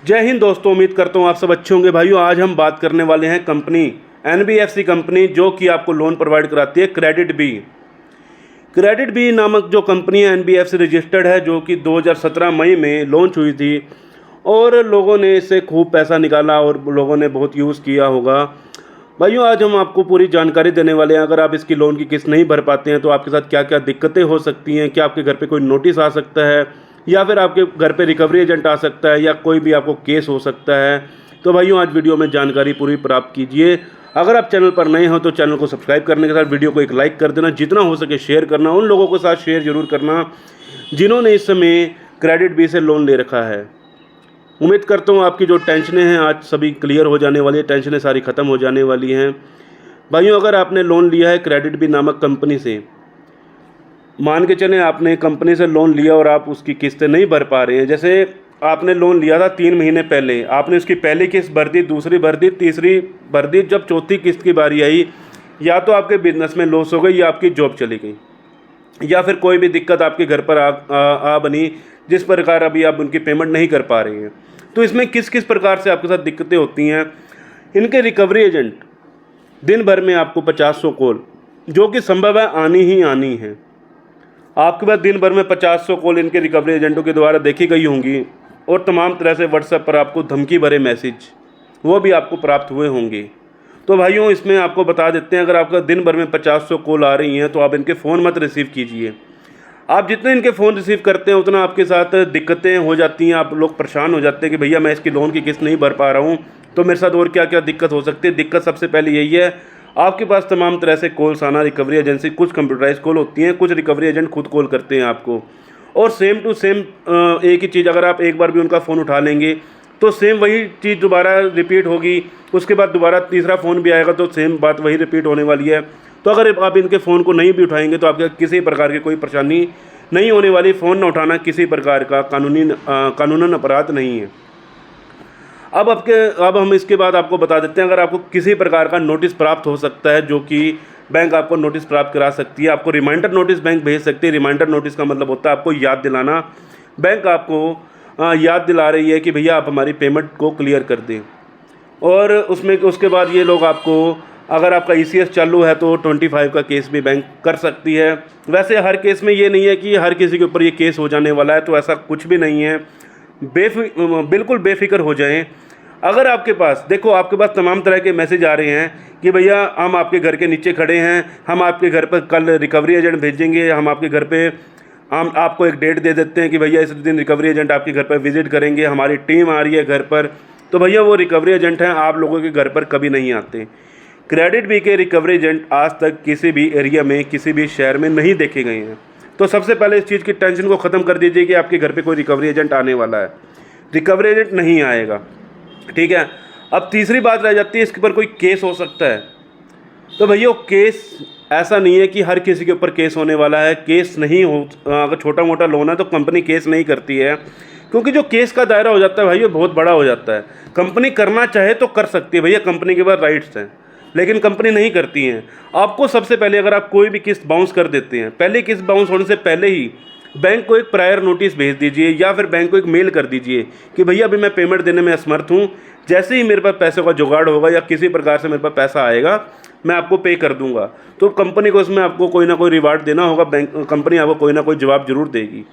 जय हिंद दोस्तों, उम्मीद करता हूँ आप सब अच्छे होंगे। भाइयों, आज हम बात करने वाले हैं कंपनी एनबीएफसी कंपनी जो कि आपको लोन प्रोवाइड कराती है क्रेडिट बी। क्रेडिट बी नामक जो कंपनी है एनबीएफसी रजिस्टर्ड है, जो कि 2017 मई में लॉन्च हुई थी और लोगों ने इससे खूब पैसा निकाला और लोगों ने बहुत यूज़ किया होगा। भाइयों, आज हम आपको पूरी जानकारी देने वाले हैं। अगर आप इसकी लोन की किस्त नहीं भर पाते हैं तो आपके साथ क्या क्या दिक्कतें हो सकती हैं, क्या आपके घर पे कोई नोटिस आ सकता है या फिर आपके घर पे रिकवरी एजेंट आ सकता है या कोई भी आपको केस हो सकता है। तो भाइयों, आज वीडियो में जानकारी पूरी प्राप्त कीजिए। अगर आप चैनल पर नए हो तो चैनल को सब्सक्राइब करने के साथ वीडियो को एक लाइक कर देना, जितना हो सके शेयर करना, उन लोगों के साथ शेयर जरूर करना जिन्होंने इस समय क्रेडिट बी से लोन ले रखा है। उम्मीद करता हूँ आपकी जो टेंशनें हैं आज सभी क्लियर हो जाने वाली है, टेंशनें सारी ख़त्म हो जाने वाली हैं। भाइयों, अगर आपने लोन लिया है क्रेडिट बी नामक कंपनी से, मान के चलें आपने कंपनी से लोन लिया और आप उसकी किस्तें नहीं भर पा रहे हैं। जैसे आपने लोन लिया था 3 महीने पहले, आपने उसकी पहली किस्त भर दी, दूसरी भर दी, तीसरी भर दी, जब चौथी किस्त की बारी आई या तो आपके बिजनेस में लॉस हो गई या आपकी जॉब चली गई या फिर कोई भी दिक्कत आपके घर पर आ बनी जिस प्रकार अभी आप उनकी पेमेंट नहीं कर पा रहे हैं। तो इसमें किस किस प्रकार से आपके साथ दिक्कतें होती हैं। इनके रिकवरी एजेंट दिन भर में आपको 50-100 कॉल, जो कि संभव है आनी ही आनी है। आपके पास दिन भर में 50-100 कॉल इनके रिकवरी एजेंटों के द्वारा देखी गई होंगी और तमाम तरह से व्हाट्सएप पर आपको धमकी भरे मैसेज वो भी आपको प्राप्त हुए होंगे। तो भाइयों, इसमें आपको बता देते हैं, अगर आपका दिन भर में 50-100 कॉल आ रही हैं तो आप इनके फ़ोन मत रिसीव कीजिए। आप जितने इनके फ़ोन रिसीव करते हैं उतना आपके साथ दिक्कतें हो जाती हैं। आप लोग परेशान हो जाते हैं कि भैया मैं इसकी लोन की किस्त नहीं भर पा रहा हूँ, तो मेरे साथ और क्या क्या दिक्कत हो सकती है। दिक्कत सबसे पहले यही है, आपके पास तमाम तरह से कॉल्स आना। रिकवरी एजेंसी कुछ कंप्यूटराइज कॉल होती हैं, कुछ रिकवरी एजेंट खुद कॉल करते हैं आपको, और सेम टू सेम एक ही चीज़, अगर आप एक बार भी उनका फ़ोन उठा लेंगे तो सेम वही चीज़ दोबारा रिपीट होगी। उसके बाद दोबारा तीसरा फ़ोन भी आएगा तो सेम बात वही रिपीट होने वाली है। तो अगर आप इनके फ़ोन को नहीं भी उठाएंगे तो आपके किसी प्रकार की कोई परेशानी नहीं होने वाली। फ़ोन न उठाना किसी प्रकार का कानूनन अपराध नहीं है। अब हम इसके बाद आपको बता देते हैं, अगर आपको किसी प्रकार का नोटिस प्राप्त हो सकता है, जो कि बैंक आपको नोटिस प्राप्त करा सकती है। आपको रिमाइंडर नोटिस बैंक भेज सकती है। रिमाइंडर नोटिस का मतलब होता है आपको याद दिलाना। बैंक आपको याद दिला रही है कि भैया आप हमारी पेमेंट को क्लियर कर दें। और उसके बाद ये लोग आपको, अगर आपका ईसीएस चालू है तो 25 का केस भी बैंक कर सकती है। वैसे हर केस में ये नहीं है कि हर किसी के ऊपर ये केस हो जाने वाला है, तो ऐसा कुछ भी नहीं है। बिल्कुल बेफिक्र हो जाएं। अगर आपके पास, देखो, आपके पास तमाम तरह के मैसेज आ रहे हैं कि भैया हम आपके घर के नीचे खड़े हैं, हम आपके घर पर कल रिकवरी एजेंट भेजेंगे, हम आपके घर पे हम आपको एक डेट दे देते हैं कि भैया इस दिन रिकवरी एजेंट आपके घर पर विजिट करेंगे, हमारी टीम आ रही है घर पर। तो भैया वो रिकवरी एजेंट हैं, आप लोगों के घर पर कभी नहीं आते। क्रेडिट बी के रिकवरी एजेंट आज तक किसी भी एरिया में, किसी भी शहर में नहीं देखे गए हैं। तो सबसे पहले इस चीज़ की टेंशन को ख़त्म कर दीजिए कि आपके घर पे कोई रिकवरी एजेंट आने वाला है। रिकवरी एजेंट नहीं आएगा, ठीक है। अब तीसरी बात रह जाती है, इसके ऊपर कोई केस हो सकता है। तो भैया केस ऐसा नहीं है कि हर किसी के ऊपर केस होने वाला है। केस नहीं हो, अगर छोटा मोटा लोन है तो कंपनी केस नहीं करती है, क्योंकि जो केस का दायरा हो जाता है भाई वो बहुत बड़ा हो जाता है। कंपनी करना चाहे तो कर सकती है भैया, कंपनी के पास राइट्स हैं, लेकिन कंपनी नहीं करती हैं। आपको सबसे पहले, अगर आप कोई भी किस्त बाउंस कर देते हैं, पहले किस्त बाउंस होने से पहले ही बैंक को एक प्रायर नोटिस भेज दीजिए या फिर बैंक को एक मेल कर दीजिए कि भैया अभी मैं पेमेंट देने में असमर्थ हूँ, जैसे ही मेरे पास पैसे का जुगाड़ होगा या किसी प्रकार से मेरे पास पैसा आएगा मैं आपको पे कर दूंगा। तो कंपनी को इसमें आपको कोई ना कोई रिवार्ड देना होगा, कंपनी आपको कोई ना कोई जवाब जरूर देगी।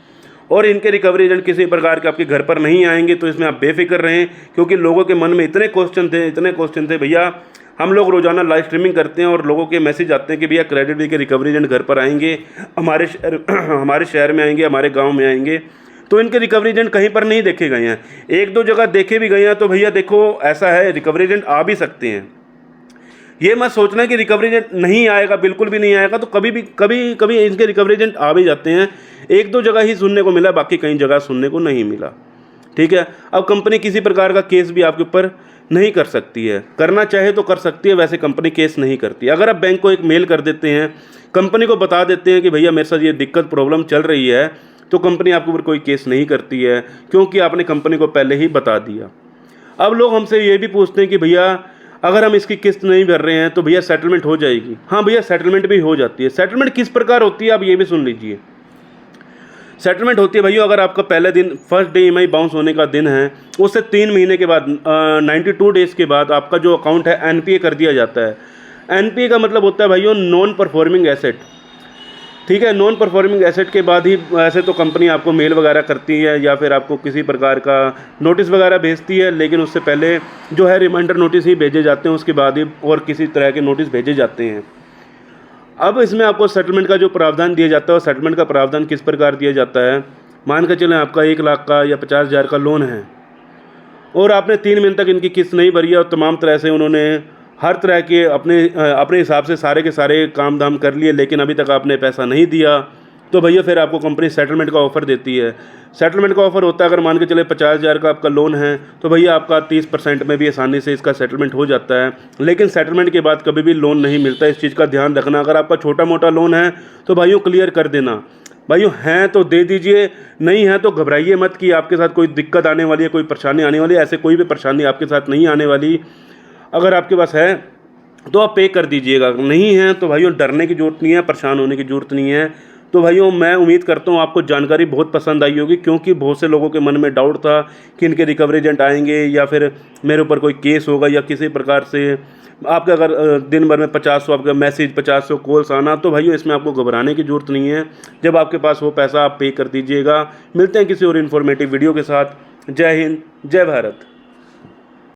और इनके रिकवरी एजेंट किसी प्रकार के आपके घर पर नहीं आएंगे, तो इसमें आप बेफिक्र रहें, क्योंकि लोगों के मन में इतने क्वेश्चन थे भैया। हम लोग रोज़ाना लाइव स्ट्रीमिंग करते हैं और लोगों के मैसेज आते हैं कि भैया क्रेडिट बी के रिकवरी एजेंट घर पर आएंगे, हमारे शहर में आएंगे, हमारे गांव में आएंगे। तो इनके रिकवरी एजेंट कहीं पर नहीं देखे गए हैं, 1-2 जगह देखे भी गए हैं। तो भैया देखो, ऐसा है, रिकवरी एजेंट आ भी सकते हैं। ये मत सोचना कि रिकवरी एजेंट नहीं आएगा, बिल्कुल भी नहीं आएगा। तो कभी इनके रिकवरी एजेंट आ भी जाते हैं। 1-2 जगह ही सुनने को मिला, बाकी कई जगह सुनने को नहीं मिला, ठीक है। अब कंपनी किसी प्रकार का केस भी आपके ऊपर नहीं कर सकती है, करना चाहे तो कर सकती है, वैसे कंपनी केस नहीं करती। अगर आप बैंक को एक मेल कर देते हैं, कंपनी को बता देते हैं कि भैया मेरे साथ ये दिक्कत प्रॉब्लम चल रही है, तो कंपनी आपके ऊपर कोई केस नहीं करती है, क्योंकि आपने कंपनी को पहले ही बता दिया। अब लोग हमसे ये भी पूछते हैं कि भैया अगर हम इसकी किस्त नहीं भर रहे हैं तो भैया सेटलमेंट हो जाएगी। हाँ भैया, सेटलमेंट भी हो जाती है। सेटलमेंट किस प्रकार होती है आप ये भी सुन लीजिए। सेटलमेंट होती है भाइयों, अगर आपका पहले दिन फर्स्ट डे ईएमआई बाउंस होने का दिन है, उससे 3 महीने के बाद 92 डेज़ के बाद आपका जो अकाउंट है एनपीए कर दिया जाता है। एनपीए का मतलब होता है भाइयों नॉन परफॉर्मिंग एसेट, ठीक है। नॉन परफॉर्मिंग एसेट के बाद ही ऐसे तो कंपनी आपको मेल वगैरह करती है या फिर आपको किसी प्रकार का नोटिस वगैरह भेजती है, लेकिन उससे पहले जो है रिमाइंडर नोटिस ही भेजे जाते हैं, उसके बाद ही और किसी तरह के नोटिस भेजे जाते हैं। अब इसमें आपको सेटलमेंट का जो प्रावधान दिया जाता है, और सेटलमेंट का प्रावधान किस प्रकार दिया जाता है, मान कर चलें आपका 1 लाख का या 50,000 का लोन है और आपने 3 महीने तक इनकी किस्त नहीं भरी है और तमाम तरह से उन्होंने हर तरह के अपने हिसाब से सारे के सारे काम धाम कर लिए, लेकिन अभी तक आपने पैसा नहीं दिया, तो भैया फिर आपको कंपनी सेटलमेंट का ऑफ़र देती है। सेटलमेंट का ऑफ़र होता है, अगर मान के चले 50,000 का आपका लोन है तो भैया आपका 30% में भी आसानी से इसका सेटलमेंट हो जाता है। लेकिन सेटलमेंट के बाद कभी भी लोन नहीं मिलता, इस चीज़ का ध्यान रखना। अगर आपका छोटा मोटा लोन है तो भाइयों क्लियर कर देना, भाइयों हैं तो दे दीजिए, नहीं है तो घबराइए मत कि आपके साथ कोई दिक्कत आने वाली है, कोई परेशानी आने वाली है। ऐसे कोई भी परेशानी आपके साथ नहीं आने वाली। अगर आपके पास है तो आप पे कर दीजिएगा, नहीं है तो भाइयों डरने की ज़रूरत नहीं है, परेशान होने की ज़रूरत नहीं है। तो भाइयों मैं उम्मीद करता हूँ आपको जानकारी बहुत पसंद आई होगी, क्योंकि बहुत से लोगों के मन में डाउट था कि इनके रिकवरी एजेंट आएंगे या फिर मेरे ऊपर कोई केस होगा या किसी प्रकार से आपका अगर दिन भर में 50 आपका मैसेज 50 कॉल्स आना, तो भाइयों इसमें आपको घबराने की ज़रूरत नहीं है। जब आपके पास वो पैसा आप पे कर दीजिएगा। मिलते हैं किसी और इन्फॉर्मेटिव वीडियो के साथ। जय हिंद, जय भारत।